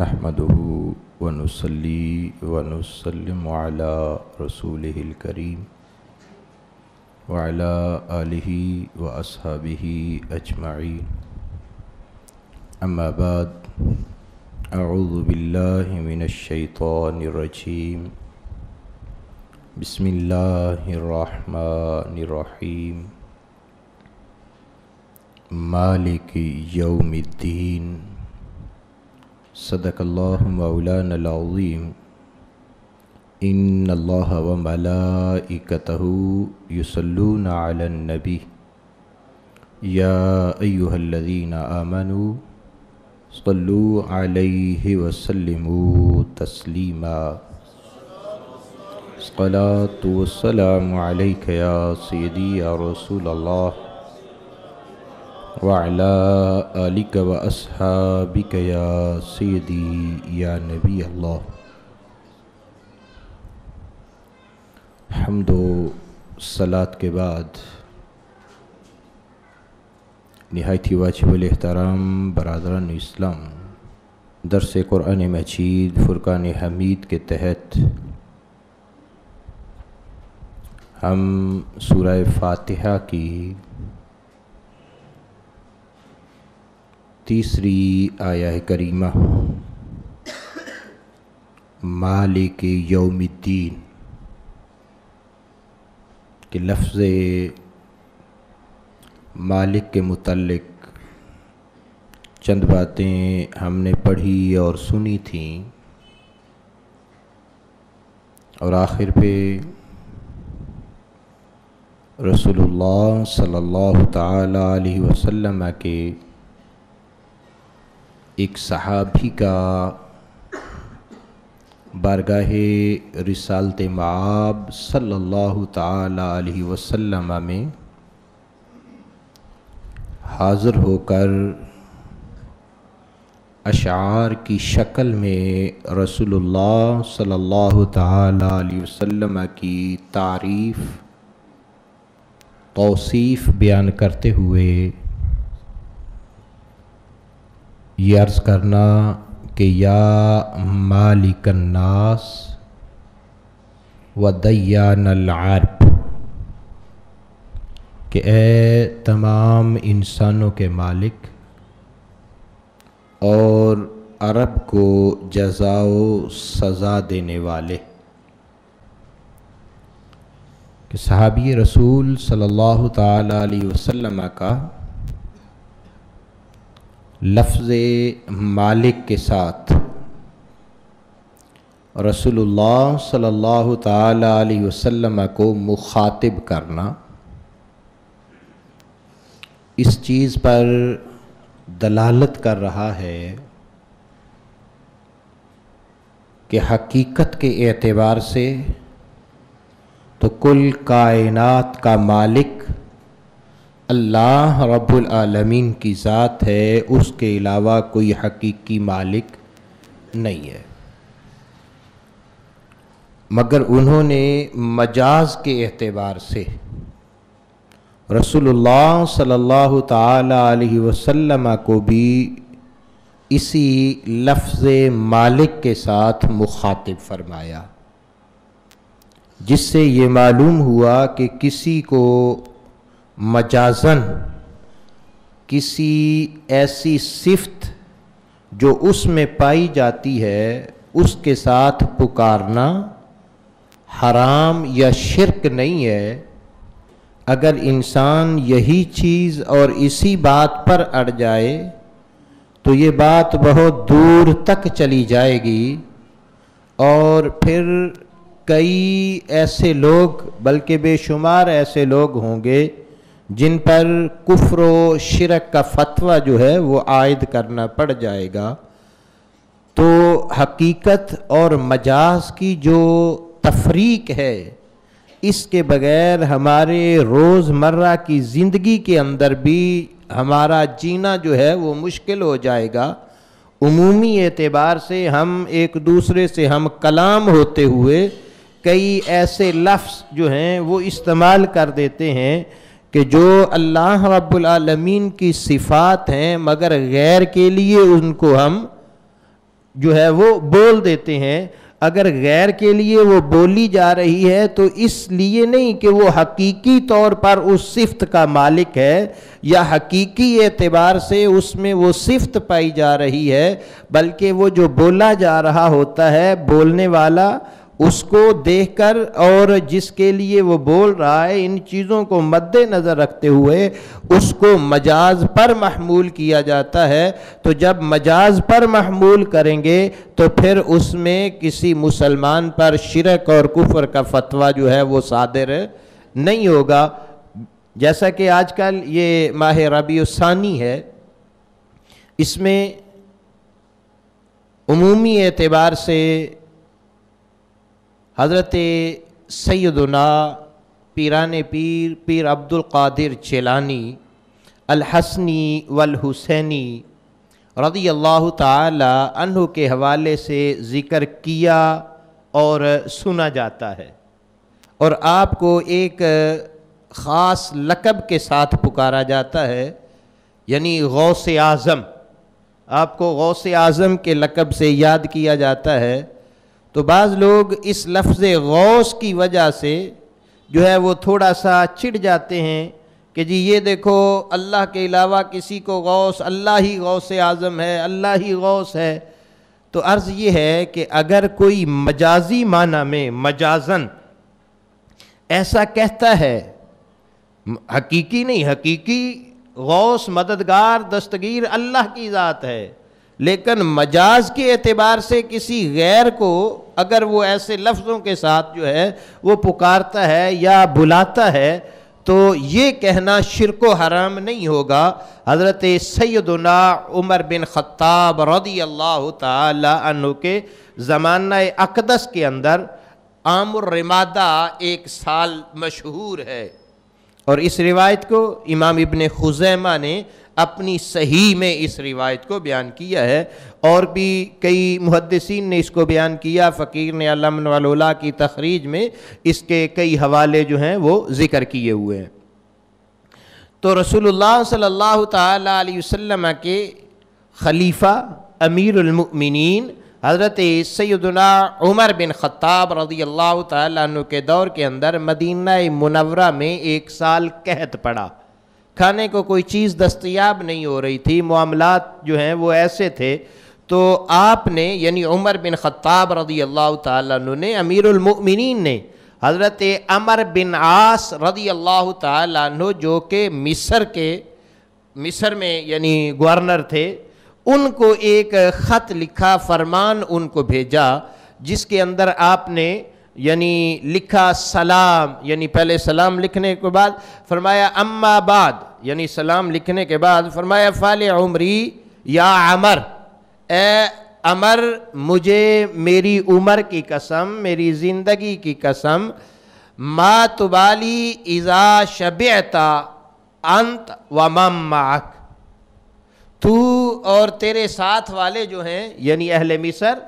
نحمده ونصلي ونسلم على رسوله الكريم وعلى آله وأصحابه أجمعين. أما بعد، أعوذ بالله من الشيطان الرجيم. بسم الله الرحمن الرحيم. مالك يوم الدين. صدق الله مولانا العظيم. إن الله وملائكته يصلون على النبي يا أيها الذين آمنوا صلوا عليه وسلموا تسليما. الصلاة والسلام عليك يا سيدي يا رسول الله وعلى آلك وأصحابك يا سيدي يا نبي الله. حمد و صلاة کے بعد نہایت ہی واجب الاحترام برادران اسلام، درس قرآن مجید فرقان حمید کے تحت ہم سورہ فاتحہ کی تیسری آیہ کریمہ مالک یوم الدین کہ لفظ مالک کے متعلق چند باتیں ہم نے پڑھی اور سنی تھیں، اور آخر پہ رسول اللہ صلی اللہ تعالی علیہ وسلم کے ایک صحابی کا بارگاہ رسالت مآب صلی اللہ تعالی علیہ وسلم میں حاضر ہو کر اشعار کی شکل میں رسول اللہ صلی اللہ تعالی علیہ وسلم کی تعریف توصیف بیان کرتے ہوئے یہ عرض کرنا کہ یا مالک الناس و دیان العرب، کہ اے تمام انسانوں کے مالک اور عرب کو جزا و سزا دینے والے. کہ صحابی رسول صلی اللہ تعالی علیہ وسلم کا لفظ مالک کے ساتھ رسول اللہ صلی اللہ تعالی علیہ وسلم کو مخاطب کرنا اس چیز پر دلالت کر رہا ہے کہ حقیقت کے اعتبار سے تو کل کائنات کا مالک اللہ رب العالمین کی ذات ہے، اس کے علاوہ کوئی حقیقی مالک نہیں ہے. مگر انہوں نے مجاز کے اعتبار سے رسول اللہ صلی اللہ تعالی علیہ وسلم کو بھی اسی لفظ مالک کے ساتھ مخاطب فرمایا، جس سے یہ معلوم ہوا کہ کسی کو مجازن کسی ایسی صفت جو اس میں پائی جاتی ہے اس کے ساتھ پکارنا حرام یا شرک نہیں ہے. اگر انسان یہی چیز اور اسی بات پر اڑ جائے تو یہ بات بہت دور تک چلی جائے گی، اور پھر کئی ایسے لوگ بلکہ بے شمار ایسے لوگ ہوں گے جن پر کفر و شرک کا فتویٰ جو ہے وہ عائد کرنا پڑ جائے گا. تو حقیقت اور مجاز کی جو تفریق ہے اس کے بغیر ہمارے روزمرہ کی زندگی کے اندر بھی ہمارا جینا جو ہے وہ مشکل ہو جائے گا. عمومی اعتبار سے ہم ایک دوسرے سے ہم کلام ہوتے ہوئے کئی ایسے لفظ جو ہیں وہ استعمال کر دیتے ہیں کہ جو اللہ رب العالمین کی صفات ہیں مگر غیر کے لیے ان کو ہم جو ہے وہ بول دیتے ہیں. اگر غیر کے لیے وہ بولی جا رہی ہے تو اس لیے نہیں کہ وہ حقیقی طور پر اس صفت کا مالک ہے یا حقیقی اعتبار سے اس میں وہ صفت پائی جا رہی ہے، بلکہ وہ جو بولا جا رہا ہوتا ہے، بولنے والا اس کو دیکھ کر اور جس کے لیے وہ بول رہا ہے، ان چیزوں کو مد نظر رکھتے ہوئے اس کو مجاز پر محمول کیا جاتا ہے. تو جب مجاز پر محمول کریں گے تو پھر اس میں کسی مسلمان پر شرک اور کفر کا فتویٰ جو ہے وہ صادر نہیں ہوگا. جیسا کہ آج کل یہ ماہ ربیع الثانی ہے، اس میں عمومی اعتبار سے حضرت سیدنا پیران پیر پیر عبد القادر جیلانی الحسنی والحسینی رضی اللہ تعالی عنہ کے حوالے سے ذکر کیا اور سنا جاتا ہے، اور آپ کو ایک خاص لقب کے ساتھ پکارا جاتا ہے، یعنی غوث اعظم. آپ کو غوث اعظم کے لقب سے یاد کیا جاتا ہے. تو بعض لوگ اس لفظ غوث کی وجہ سے جو ہے وہ تھوڑا سا چڑ جاتے ہیں کہ جی یہ دیکھو اللہ کے علاوہ کسی کو غوث، اللہ ہی غوث اعظم ہے، اللہ ہی غوث ہے. تو عرض یہ ہے کہ اگر کوئی مجازی معنی میں مجازن ایسا کہتا ہے، حقیقی نہیں، حقیقی غوث مددگار دستگیر اللہ کی ذات ہے، لیکن مجاز کے اعتبار سے کسی غیر کو اگر وہ ایسے لفظوں کے ساتھ جو ہے وہ پکارتا ہے یا بلاتا ہے تو یہ کہنا شرک و حرام نہیں ہوگا. حضرت سیدنا عمر بن خطاب رضی اللہ تعالی عنہ کے زمانہ اقدس کے اندر عام الرمادہ ایک سال مشہور ہے، اور اس روایت کو امام ابن خزیمہ نے اپنی صحیح میں اس روایت کو بیان کیا ہے، اور بھی کئی محدثین نے اس کو بیان کیا. فقیر نے علم والولا کی تخریج میں اس کے کئی حوالے جو ہیں وہ ذکر کیے ہوئے ہیں. تو رسول اللہ صلی اللہ تعالی علیہ وسلم کے خلیفہ امیر المؤمنین حضرت سیدنا عمر بن خطاب رضی اللہ تعالی عنہ کے دور کے اندر مدینہ منورہ میں ایک سال قحط پڑا. کھانے کو کوئی چیز دستیاب نہیں ہو رہی تھی، معاملات جو ہیں وہ ایسے تھے. تو آپ نے یعنی عمر بن خطاب رضی اللہ تعالیٰ عنہ نے، امیر المؤمنین نے حضرت عمر بن عاص رضی اللہ تعالیٰ عنہ جو کہ مصر میں یعنی گورنر تھے، ان کو ایک خط لکھا، فرمان ان کو بھیجا، جس کے اندر آپ نے یعنی لکھا سلام، یعنی پہلے سلام لکھنے کے بعد فرمایا اما بعد، یعنی سلام لکھنے کے بعد فرمایا فال عمری یا عمر، اے عمر مجھے میری عمر کی قسم، میری زندگی کی قسم، ما تبالی اذا شبعت انت ومن معک، تو اور تیرے ساتھ والے جو ہیں یعنی اہل مصر،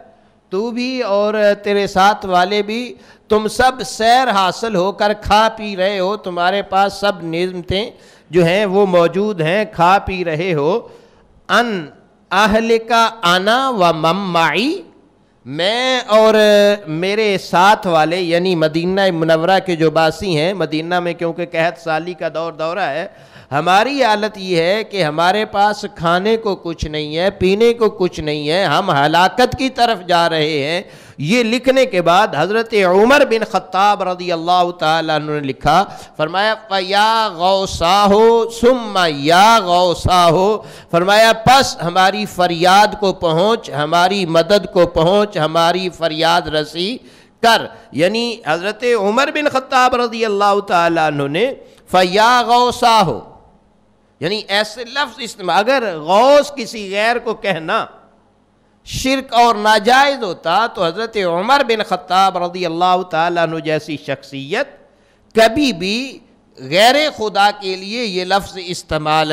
تو بھی اور تیرے ساتھ والے بھی، تم سب سیر حاصل ہو کر کھا پی رہے ہو، تمہارے پاس سب نعمتیں جو ہیں وہ موجود ہیں، کھا پی رہے ہو. ان اہل کا انا و من معی، میں اور میرے ساتھ والے یعنی مدینہ منورہ کے جو باسی ہیں، مدینہ میں کیونکہ قحط سالی کا دورہ ہے، ہماری حالت یہ ہے کہ ہمارے پاس کھانے کو کچھ نہیں ہے، پینے کو کچھ نہیں ہے، ہم ہلاکت کی طرف جا رہے ہیں. یہ لکھنے کے بعد حضرت عمر بن خطاب رضی اللہ تعالیٰ عنہ نے لکھا، فرمایا فَيَا غَوْثَاهُ ثُمَّ يَا غَوْثَاهُ، فرمایا پس ہماری فریاد کو پہنچ، ہماری مدد کو پہنچ، ہماری فریاد رسی کر. یعنی حضرت عمر بن خطاب رضی اللہ تعالیٰ عنہ نے فَيَا غَوْثَاهُ یعنی ایسے لفظ استعمال، اگر غوث کسی غیر کو کہنا شرک اور ناجائز ہوتا تو حضرت عمر بن خطاب رضی اللہ تعالیٰ عنہ جیسی شخصیت کبھی بھی غیر خدا کے لیے یہ لفظ استعمال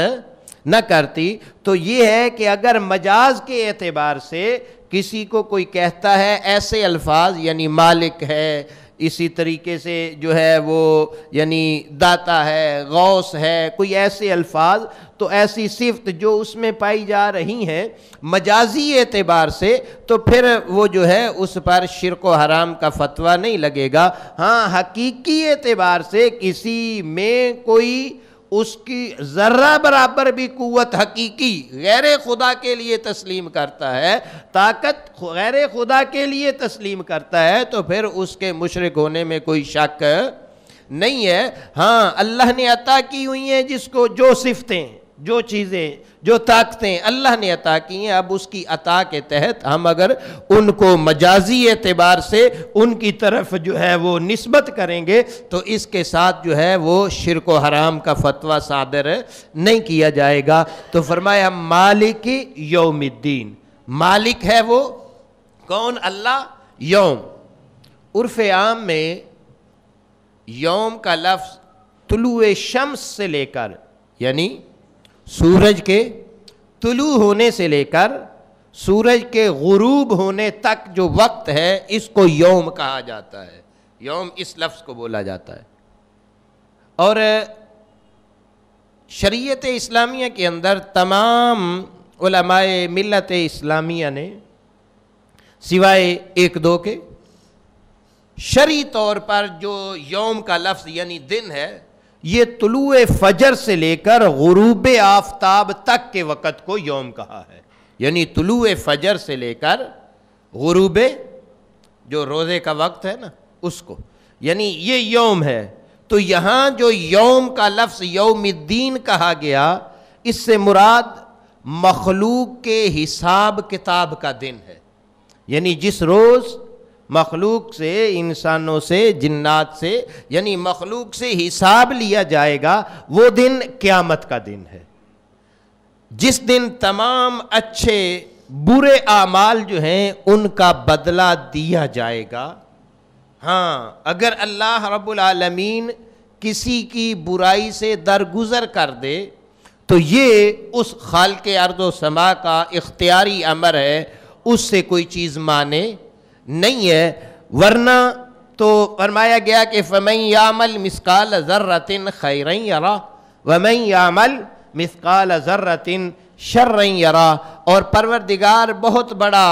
نہ کرتی. تو یہ ہے کہ اگر مجاز کے اعتبار سے کسی کو کوئی کہتا ہے ایسے الفاظ یعنی مالک ہے اسی طریقے سے جو ہے وہ یعنی داتا ہے، غوث ہے، کوئی ایسے الفاظ، تو ایسی صفت جو اس میں پائی جا رہی ہیں مجازی اعتبار سے، تو پھر وہ جو ہے اس پر شرک و حرام کا فتویٰ نہیں لگے گا۔ ہاں حقیقی اعتبار سے کسی میں کوئی اس کی ذرہ برابر بھی قوت حقیقی غیر خدا کے لیے تسلیم کرتا ہے، طاقت غیر خدا کے لیے تسلیم کرتا ہے، تو پھر اس کے مشرک ہونے میں کوئی شک نہیں ہے۔ ہاں اللہ نے عطا کی ہوئی ہیں جس کو جو صفتیں، جو چیزیں، جو طاقتیں اللہ نے عطا کی ہیں، اب اس کی عطا کے تحت ہم اگر ان کو مجازی اعتبار سے ان کی طرف جو ہے وہ نسبت کریں گے تو اس کے ساتھ جو ہے وہ شرک و حرام کا فتویٰ صادر نہیں کیا جائے گا۔ تو فرمایا مالک یوم الدین، مالک ہے وہ کون؟ اللہ۔ یوم عرف عام میں یوم کا لفظ طلوع شمس سے لے کر، یعنی سورج کے طلوع ہونے سے لے کر سورج کے غروب ہونے تک جو وقت ہے اس کو یوم کہا جاتا ہے، یوم اس لفظ کو بولا جاتا ہے۔ اور شریعت اسلامیہ کے اندر تمام علماء ملت اسلامیہ نے سوائے ایک دو کے شرعی طور پر جو یوم کا لفظ یعنی دن ہے، یہ طلوع فجر سے لے کر غروب آفتاب تک کے وقت کو یوم کہا ہے، یعنی طلوع فجر سے لے کر غروب جو روزے کا وقت ہے نا اس کو، یعنی یہ یوم ہے۔ تو یہاں جو یوم کا لفظ یوم الدین کہا گیا، اس سے مراد مخلوق کے حساب کتاب کا دن ہے، یعنی جس روز مخلوق سے، انسانوں سے، جنات سے، یعنی مخلوق سے حساب لیا جائے گا، وہ دن قیامت کا دن ہے، جس دن تمام اچھے برے اعمال جو ہیں ان کا بدلہ دیا جائے گا۔ ہاں اگر اللہ رب العالمین کسی کی برائی سے درگزر کر دے تو یہ اس خالق ارض و سما کا اختیاری امر ہے، اس سے کوئی چیز مانے نہیں ہے، ورنہ تو فرمایا گیا کہ فَمَن يَعْمَلْ مِثْقَالَ ذَرَّةٍ خَيْرًا يَرَهُ وَمَن يَعْمَلْ مِثْقَالَ ذَرَّةٍ شَرًّا يَرَهُ۔ اور پروردگار بہت بڑا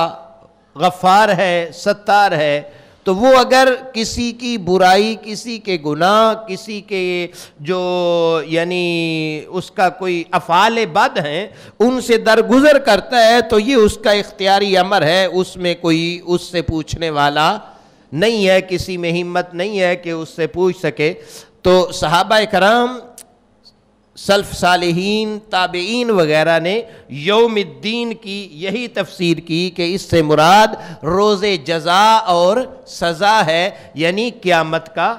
غفار ہے، ستار ہے، تو وہ اگر کسی کی برائی، کسی کے گناہ، کسی کے جو یعنی اس کا کوئی افعال بد ہیں ان سے درگزر کرتا ہے تو یہ اس کا اختیاری امر ہے، اس میں کوئی اس سے پوچھنے والا نہیں ہے، کسی میں ہمت نہیں ہے کہ اس سے پوچھ سکے۔ تو صحابہ کرام، سلف صالحین، تابعین وغیرہ نے یوم الدین کی یہی تفسیر کی کہ اس سے مراد روز جزا اور سزا ہے، یعنی قیامت کا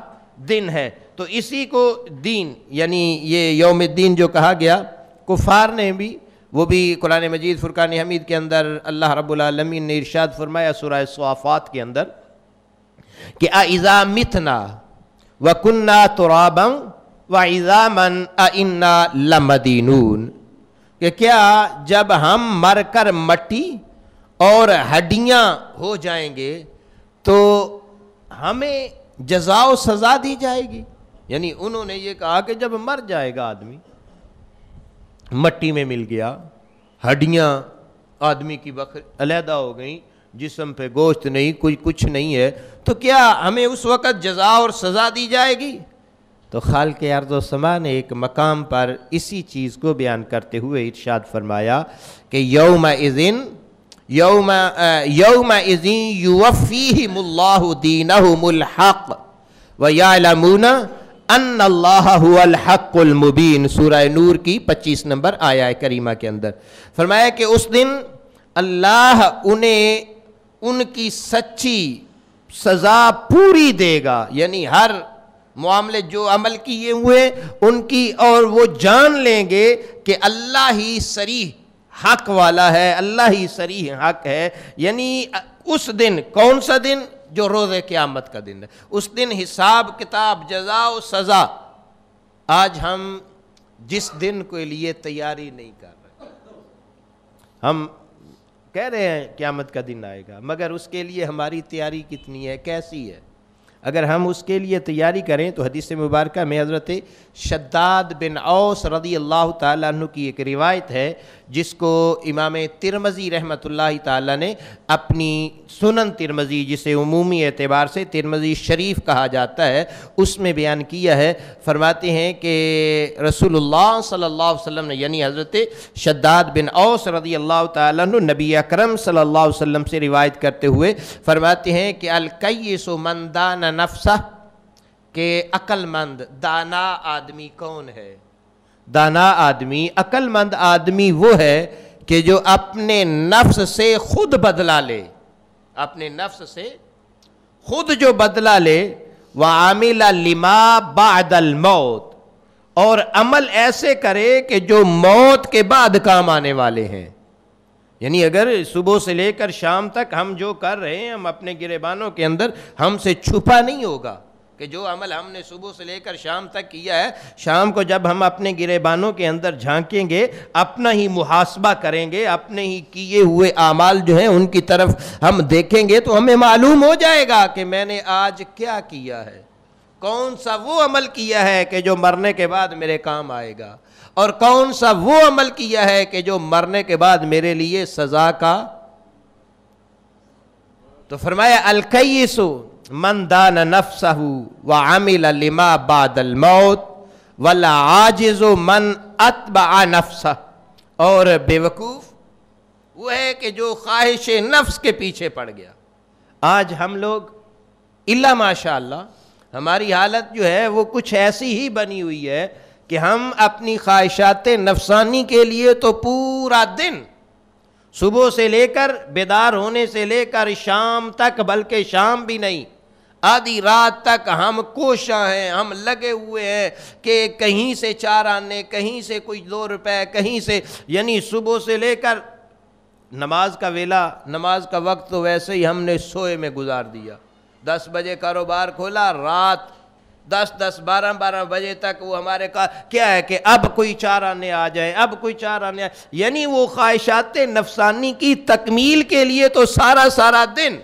دن ہے۔ تو اسی کو دین یعنی یہ یوم الدین جو کہا گیا، کفار نے بھی، وہ بھی قرآن مجید فرقان حمید کے اندر اللہ رب العالمین نے ارشاد فرمایا سورہ صافات کے اندر کہ اَإِذَا مِتْنَا وَكُنَّا تُرَابًا وَعِظَامًا أَإِنَّا لَمَدِينُونَ، کہ کیا جب ہم مر کر مٹی اور ہڈیاں ہو جائیں گے تو ہمیں جزا و سزا دی جائے گی؟ یعنی انہوں نے یہ کہا کہ جب مر جائے گا آدمی، مٹی میں مل گیا، ہڈیاں آدمی کی علیحدہ ہو گئیں، جسم پہ گوشت نہیں، کوئی کچھ نہیں ہے، تو کیا ہمیں اس وقت جزا اور سزا دی جائے گی؟ تو خالق ارض و سما نے ایک مقام پر اسی چیز کو بیان کرتے ہوئے ارشاد فرمایا کہ یومئذ یوفیہم اللہ دینہم الحق ویعلمون ان اللہ هو الحق المبین، سورہ نور کی 25 نمبر آیہ کریمہ کے اندر فرمایا کہ اس دن اللہ انہیں ان کی سچی سزا پوری دے گا، یعنی ہر معاملے جو عمل کیے ہوئے ان کی، اور وہ جان لیں گے کہ اللہ ہی صریح حق والا ہے، اللہ ہی صریح حق ہے۔ یعنی اس دن، کون سا دن؟ جو روز قیامت کا دن ہے، اس دن حساب کتاب، جزا و سزا۔ آج ہم جس دن کے لیے تیاری نہیں کر رہے، ہم کہہ رہے ہیں قیامت کا دن آئے گا، مگر اس کے لیے ہماری تیاری کتنی ہے، کیسی ہے؟ اگر ہم اس کے لیے تیاری کریں تو حدیث مبارکہ میں حضرت شداد بن اوس رضی اللہ تعالیٰ عنہ کی ایک روایت ہے جس کو امام ترمذی رحمۃ اللہ تعالیٰ نے اپنی سنن ترمذی، جسے عمومی اعتبار سے ترمذی شریف کہا جاتا ہے، اس میں بیان کیا ہے۔ فرماتے ہیں کہ رسول اللہ صلی اللہ علیہ وسلم نے، یعنی حضرت شداد بن اوس رضی اللہ تعالیٰ عنہ نبی اکرم صلی اللہ علیہ وسلم سے روایت کرتے ہوئے فرماتے ہیں کہ الکیس من دان نفسہ، کہ عقل مند دانا آدمی کون ہے؟ دانا آدمی، عقل مند آدمی وہ ہے کہ جو اپنے نفس سے خود بدلہ لے، اپنے نفس سے خود جو بدلہ لے، وعامل لما بعد الموت، اور عمل ایسے کرے کہ جو موت کے بعد کام آنے والے ہیں۔ یعنی اگر صبح سے لے کر شام تک ہم جو کر رہے ہیں، ہم اپنے گریبانوں کے اندر ہم سے چھپا نہیں ہوگا کہ جو عمل ہم نے صبح سے لے کر شام تک کیا ہے، شام کو جب ہم اپنے گریبانوں کے اندر جھانکیں گے، اپنا ہی محاسبہ کریں گے، اپنے ہی کیے ہوئے اعمال جو ہیں ان کی طرف ہم دیکھیں گے تو ہمیں معلوم ہو جائے گا کہ میں نے آج کیا کیا ہے، کون سا وہ عمل کیا ہے کہ جو مرنے کے بعد میرے کام آئے گا، اور کون سا وہ عمل کیا ہے کہ جو مرنے کے بعد میرے لیے سزا کا۔ تو فرمایا الکیس من دان نفسہ وعمل لما بعد الموت والعاجز من اتبع نفسہ، اور بیوقوف وہ ہے کہ جو خواہش نفس کے پیچھے پڑ گیا۔ آج ہم لوگ الا ماشاء اللہ ہماری حالت جو ہے وہ کچھ ایسی ہی بنی ہوئی ہے کہ ہم اپنی خواہشات نفسانی کے لیے تو پورا دن، صبح سے لے کر بیدار ہونے سے لے کر شام تک، بلکہ شام بھی نہیں، آدھی رات تک ہم کوشاں ہیں، ہم لگے ہوئے ہیں کہ کہیں سے 4 آنے، کہیں سے کوئی 2 روپے، کہیں سے، یعنی صبح سے لے کر نماز کا ویلا، نماز کا وقت تو ویسے ہی ہم نے سوئے میں گزار دیا۔ 10 بجے کاروبار کھولا، رات 10 12 بجے تک وہ ہمارے کا کیا ہے کہ اب کوئی 4 آنے آ جائے، اب کوئی 4 آنے آ جائے، یعنی وہ خواہشات نفسانی کی تکمیل کے لیے تو سارا دن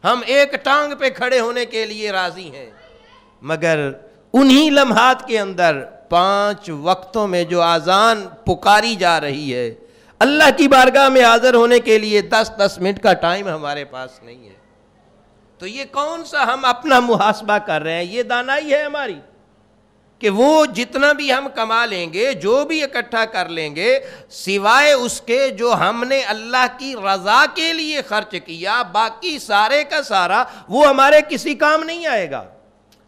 ہم ایک ٹانگ پہ کھڑے ہونے کے لیے راضی ہیں، مگر انہی لمحات کے اندر 5 وقتوں میں جو اذان پکاری جا رہی ہے، اللہ کی بارگاہ میں حاضر ہونے کے لیے 10 منٹ کا ٹائم ہمارے پاس نہیں ہے۔ تو یہ کون سا ہم اپنا محاسبہ کر رہے ہیں؟ یہ دانائی ہے ہماری کہ وہ جتنا بھی ہم کما لیں گے، جو بھی اکٹھا کر لیں گے، سوائے اس کے جو ہم نے اللہ کی رضا کے لیے خرچ کیا، باقی سارے کا سارا وہ ہمارے کسی کام نہیں آئے گا۔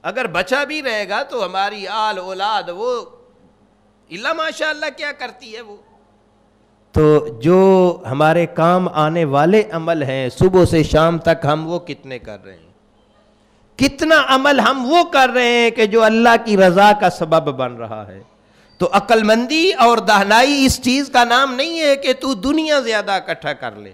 اگر بچا بھی رہے گا تو ہماری آل اولاد وہ اللہ ماشاء اللہ کیا کرتی ہے وہ۔ تو جو ہمارے کام آنے والے عمل ہیں، صبح سے شام تک ہم وہ کتنے کر رہے ہیں؟ کتنا عمل ہم وہ کر رہے ہیں کہ جو اللہ کی رضا کا سبب بن رہا ہے؟ تو عقل مندی اور دانائی اس چیز کا نام نہیں ہے کہ تو دنیا زیادہ اکٹھا کر لے۔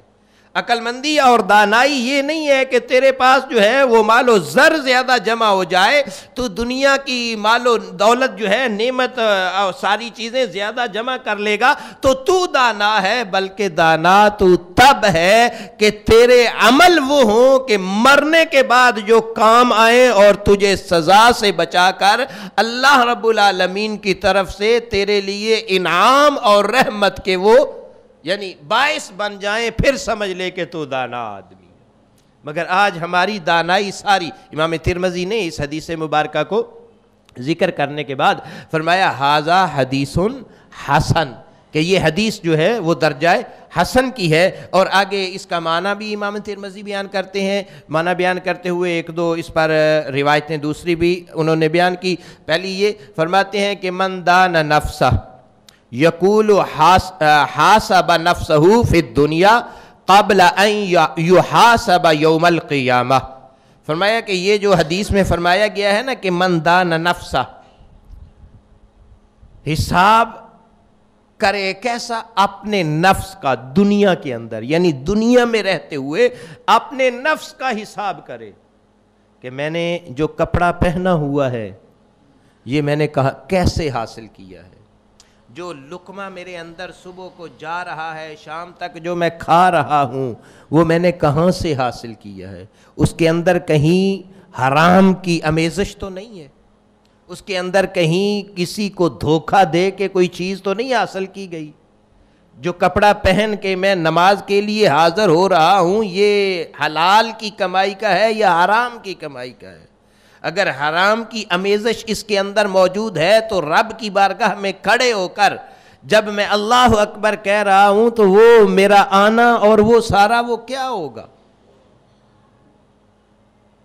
عقل مندی اور دانائی یہ نہیں ہے کہ تیرے پاس جو ہے وہ مال و زر زیادہ جمع ہو جائے، تو دنیا کی مال و دولت جو ہے، نعمت اور ساری چیزیں زیادہ جمع کر لے گا تو دانا ہے، بلکہ دانا تو تب ہے کہ تیرے عمل وہ ہوں کہ مرنے کے بعد جو کام آئیں اور تجھے سزا سے بچا کر اللہ رب العالمین کی طرف سے تیرے لیے انعام اور رحمت کے وہ یعنی باعث بن جائیں، پھر سمجھ لے کہ تو دانا آدمی ہے۔ مگر آج ہماری دانائی ساری، امام ترمذی نے اس حدیث مبارکہ کو ذکر کرنے کے بعد فرمایا ھذا حدیث حسن، کہ یہ حدیث جو ہے وہ درجہ حسن کی ہے۔ اور آگے اس کا معنی بھی امام ترمذی بیان کرتے ہیں، معنی بیان کرتے ہوئے 1-2 اس پر روایتیں دوسری بھی انہوں نے بیان کی۔ پہلی یہ فرماتے ہیں کہ من دان نفسہ یقول حاسب نفسہ فی الدنیا قبل ان یحاسب یوم القیامہ۔ فرمایا کہ یہ جو حدیث میں فرمایا گیا ہے نا کہ من دان نفسہ، حساب کرے کیسا؟ اپنے نفس کا، دنیا کے اندر، یعنی دنیا میں رہتے ہوئے اپنے نفس کا حساب کرے کہ میں نے جو کپڑا پہنا ہوا ہے یہ میں نے کہا کیسے حاصل کیا ہے، جو لقمہ میرے اندر صبح کو جا رہا ہے، شام تک جو میں کھا رہا ہوں وہ میں نے کہاں سے حاصل کیا ہے، اس کے اندر کہیں حرام کی آمیزش تو نہیں ہے، اس کے اندر کہیں کسی کو دھوکہ دے کے کوئی چیز تو نہیں حاصل کی گئی۔ جو کپڑا پہن کے میں نماز کے لیے حاضر ہو رہا ہوں، یہ حلال کی کمائی کا ہے یا حرام کی کمائی کا ہے؟ اگر حرام کی آمیزش اس کے اندر موجود ہے تو رب کی بارگاہ میں کھڑے ہو کر جب میں اللہ اکبر کہہ رہا ہوں تو وہ میرا آنا اور وہ سارا وہ کیا ہوگا؟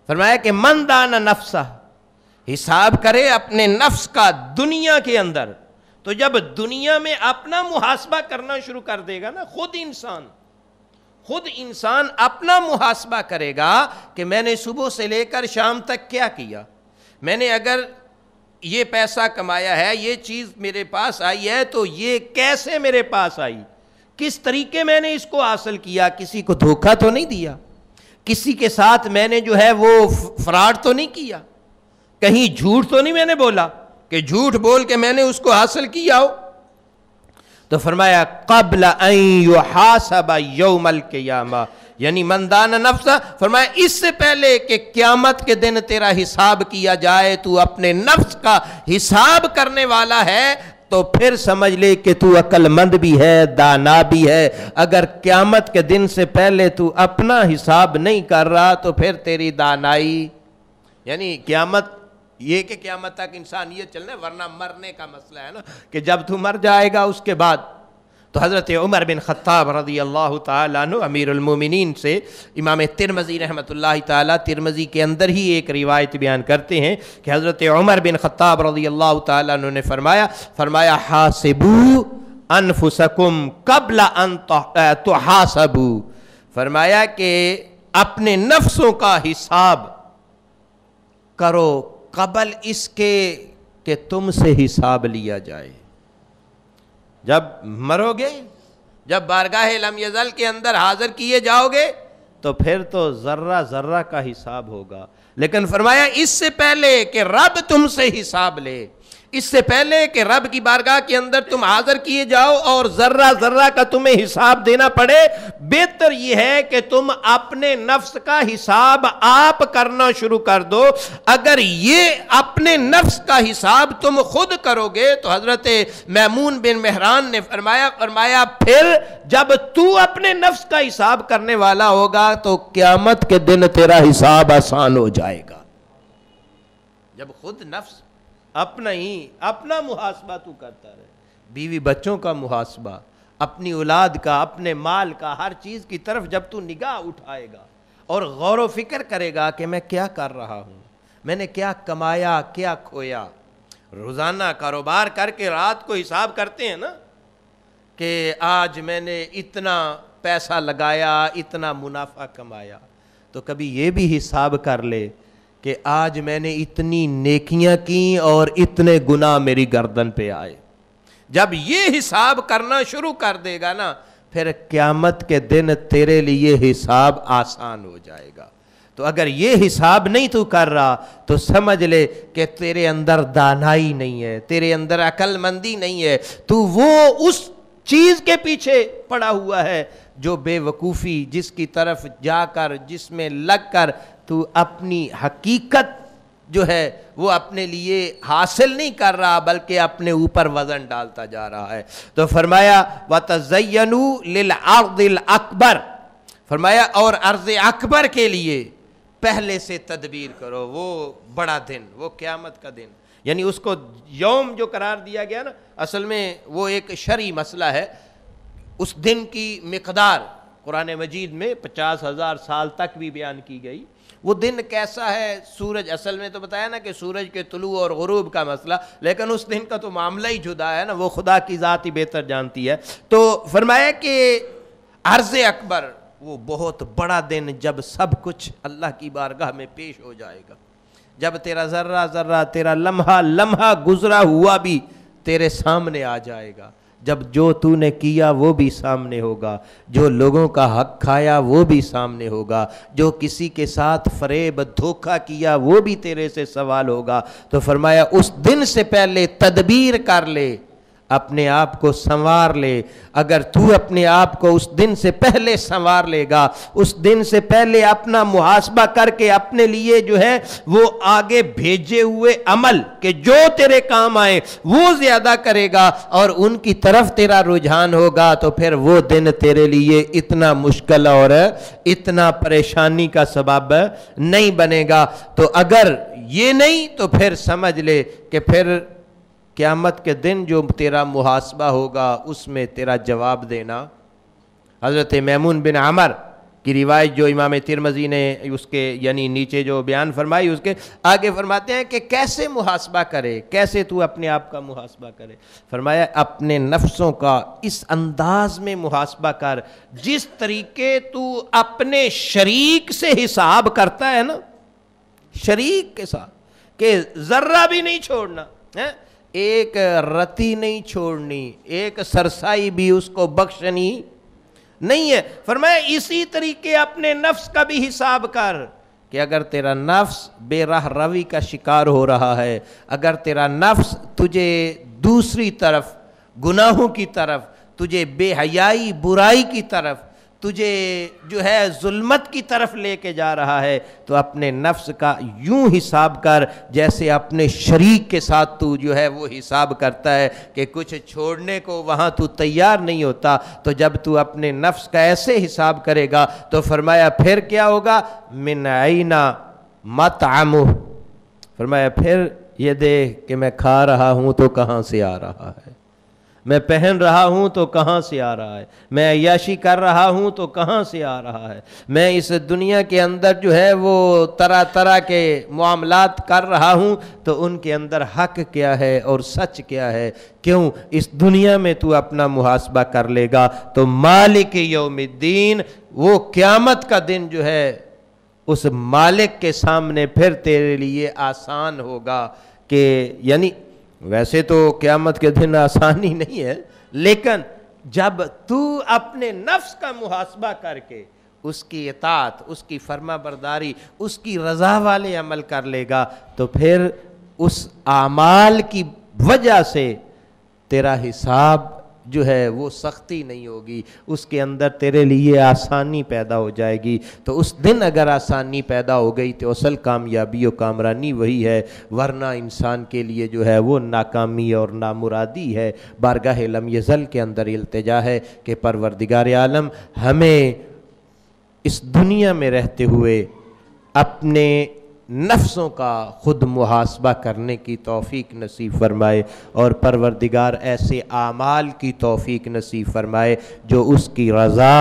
فرمایا کہ من دان نفسہ، حساب کرے اپنے نفس کا دنیا کے اندر۔ تو جب دنیا میں اپنا محاسبہ کرنا شروع کر دے گا نا، خود انسان اپنا محاسبہ کرے گا کہ میں نے صبح سے لے کر شام تک کیا کیا، میں نے اگر یہ پیسہ کمایا ہے، یہ چیز میرے پاس آئی ہے تو یہ کیسے میرے پاس آئی، کس طریقے میں نے اس کو حاصل کیا، کسی کو دھوکہ تو نہیں دیا، کسی کے ساتھ میں نے جو ہے وہ فراڈ تو نہیں کیا، کہیں جھوٹ تو نہیں میں نے بولا کہ جھوٹ بول کے میں نے اس کو حاصل کیا ہو۔ تو فرمایا قبل ان یحاسب یوم القیامہ، یعنی من دان نفسہ، فرمایا اس سے پہلے کہ قیامت کے دن تیرا حساب کیا جائے، تو اپنے نفس کا حساب کرنے والا ہے تو پھر سمجھ لے کہ تو عقل مند بھی ہے، دانا بھی ہے۔ اگر قیامت کے دن سے پہلے تو اپنا حساب نہیں کر رہا تو پھر تیری دانائی، یعنی قیامت یہ کہ قیامت تک انسانیت چلنے، ورنہ مرنے کا مسئلہ ہے نا کہ جب تو مر جائے گا اس کے بعد۔ تو حضرت عمر بن خطاب رضی اللہ تعالیٰ عنہ امیر المومنین سے امام ترمذی رحمۃ اللہ تعالیٰ ترمذی کے اندر ہی ایک روایت بیان کرتے ہیں کہ حضرت عمر بن خطاب رضی اللہ تعالیٰ عنہ نے فرمایا حاسبوا انفسکم قبل ان تحاسبوا، فرمایا کہ اپنے نفسوں کا حساب کرو قبل اس کے کہ تم سے حساب لیا جائے۔ جب مرو گے، جب بارگاہ لم یزل کے اندر حاضر کیے جاؤ گے تو پھر تو ذرہ ذرہ کا حساب ہوگا، لیکن فرمایا اس سے پہلے کہ رب تم سے حساب لے، اس سے پہلے کہ رب کی بارگاہ کے اندر تم حاضر کیے جاؤ اور ذرہ ذرہ کا تمہیں حساب دینا پڑے، بہتر یہ ہے کہ تم اپنے نفس کا حساب آپ کرنا شروع کر دو۔ اگر یہ اپنے نفس کا حساب تم خود کرو گے تو حضرت میمون بن مہران نے فرمایا پھر جب تو اپنے نفس کا حساب کرنے والا ہوگا تو قیامت کے دن تیرا حساب آسان ہو جائے گا۔ جب خود نفس اپنا محاسبہ تو کرتا رہے، بیوی بچوں کا محاسبہ، اپنی اولاد کا، اپنے مال کا، ہر چیز کی طرف جب تو نگاہ اٹھائے گا اور غور و فکر کرے گا کہ میں کیا کر رہا ہوں، میں نے کیا کمایا، کیا کھویا۔ روزانہ کاروبار کر کے رات کو حساب کرتے ہیں نا کہ آج میں نے اتنا پیسہ لگایا، اتنا منافع کمایا، تو کبھی یہ بھی حساب کر لے کہ آج میں نے اتنی نیکیاں کی اور اتنے گناہ میری گردن پہ آئے۔ جب یہ حساب کرنا شروع کر دے گا نا پھر قیامت کے دن تیرے لیے حساب آسان ہو جائے گا۔ تو اگر یہ حساب نہیں تو کر رہا تو سمجھ لے کہ تیرے اندر دانائی نہیں ہے، تیرے اندر عقل مندی نہیں ہے، تو وہ اس چیز کے پیچھے پڑا ہوا ہے جو بے وقوفی، جس کی طرف جا کر، جس میں لگ کر تو اپنی حقیقت جو ہے وہ اپنے لیے حاصل نہیں کر رہا بلکہ اپنے اوپر وزن ڈالتا جا رہا ہے۔ تو فرمایا وَتَزَيَّنُوا لِلْعَرْضِ الْأَكْبَرِ، فرمایا اور عرض اکبر کے لیے پہلے سے تدبیر کرو، وہ بڑا دن، وہ قیامت کا دن، یعنی اس کو یوم جو قرار دیا گیا نا، اصل میں وہ ایک شرعی مسئلہ ہے۔ اس دن کی مقدار قرآن مجید میں 50,000 سال تک بھی بیان کی گئی۔ وہ دن کیسا ہے، سورج، اصل میں تو بتایا نا کہ سورج کے طلوع اور غروب کا مسئلہ، لیکن اس دن کا تو معاملہ ہی جدا ہے نا، وہ خدا کی ذات ہی بہتر جانتی ہے۔ تو فرمایا کہ عرض اکبر وہ بہت بڑا دن جب سب کچھ اللہ کی بارگاہ میں پیش ہو جائے گا، جب تیرا ذرہ ذرہ، تیرا لمحہ لمحہ گزرا ہوا بھی تیرے سامنے آ جائے گا، جب جو تو نے کیا وہ بھی سامنے ہوگا، جو لوگوں کا حق کھایا وہ بھی سامنے ہوگا، جو کسی کے ساتھ فریب دھوکہ کیا وہ بھی تیرے سے سوال ہوگا۔ تو فرمایا اس دن سے پہلے تدبیر کر لے، اپنے آپ کو سنوار لے. اگر تو اپنے آپ کو اس دن سے پہلے سنوار لے گا, اس دن سے پہلے اپنا محاسبہ کر کے اپنے لیے جو ہے وہ آگے بھیجے ہوئے عمل کہ جو تیرے کام آئے وہ زیادہ کرے گا اور ان کی طرف تیرا رجحان ہوگا, تو پھر وہ دن تیرے لیے اتنا مشکل اور اتنا پریشانی کا سبب نہیں بنے گا. تو اگر یہ نہیں تو پھر سمجھ لے کہ پھر قیامت کے دن جو تیرا محاسبہ ہوگا اس میں تیرا جواب دینا. حضرت میمون بن عمر کی روایت جو امام ترمذی نے اس کے یعنی نیچے جو بیان فرمائی اس کے آگے فرماتے ہیں کہ کیسے محاسبہ کرے, کیسے تو اپنے آپ کا محاسبہ کرے. فرمایا اپنے نفسوں کا اس انداز میں محاسبہ کر جس طریقے تو اپنے شریک سے حساب کرتا ہے نا, شریک کے ساتھ, کہ ذرہ بھی نہیں چھوڑنا, ایک رتی نہیں چھوڑنی, ایک سرسائی بھی اس کو بخشنی نہیں ہے. فرمایا اسی طریقے اپنے نفس کا بھی حساب کر کہ اگر تیرا نفس بے راہ روی کا شکار ہو رہا ہے, اگر تیرا نفس تجھے دوسری طرف گناہوں کی طرف, تجھے بے حیائی برائی کی طرف, تجھے جو ہے ظلمت کی طرف لے کے جا رہا ہے, تو اپنے نفس کا یوں حساب کر جیسے اپنے شریک کے ساتھ تو جو ہے وہ حساب کرتا ہے کہ کچھ چھوڑنے کو وہاں تو تیار نہیں ہوتا. تو جب تو اپنے نفس کا ایسے حساب کرے گا تو فرمایا پھر کیا ہوگا, من عینا مطعمہ, فرمایا پھر یہ دیکھ کہ میں کھا رہا ہوں تو کہاں سے آ رہا ہے, میں پہن رہا ہوں تو کہاں سے آ رہا ہے, میں عیاشی کر رہا ہوں تو کہاں سے آ رہا ہے, میں اس دنیا کے اندر جو ہے وہ طرح طرح کے معاملات کر رہا ہوں تو ان کے اندر حق کیا ہے اور سچ کیا ہے. کیوں؟ اس دنیا میں تو اپنا محاسبہ کر لے گا تو مالک یوم الدین, وہ قیامت کا دن جو ہے اس مالک کے سامنے پھر تیرے لیے آسان ہوگا. کہ یعنی ویسے تو قیامت کے دن آسانی نہیں ہے, لیکن جب تو اپنے نفس کا محاسبہ کر کے اس کی اطاعت, اس کی فرما برداری, اس کی رضا والے عمل کر لے گا تو پھر اس اعمال کی وجہ سے تیرا حساب جو ہے وہ سختی نہیں ہوگی, اس کے اندر تیرے لیے آسانی پیدا ہو جائے گی. تو اس دن اگر آسانی پیدا ہو گئی تو اصل کامیابی و کامرانی وہی ہے, ورنہ انسان کے لیے جو ہے وہ ناکامی اور نامرادی ہے. بارگاہ لم یزل کے اندر التجا ہے کہ پروردگار عالم ہمیں اس دنیا میں رہتے ہوئے اپنے نفسوں کا خود محاسبہ کرنے کی توفیق نصیب فرمائے, اور پروردگار ایسے اعمال کی توفیق نصیب فرمائے جو اس کی رضا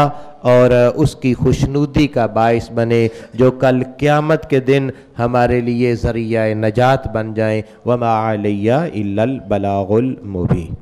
اور اس کی خوشنودی کا باعث بنے, جو کل قیامت کے دن ہمارے لیے ذریعہ نجات بن جائیں. وما علیہ الا البلاغ المبین.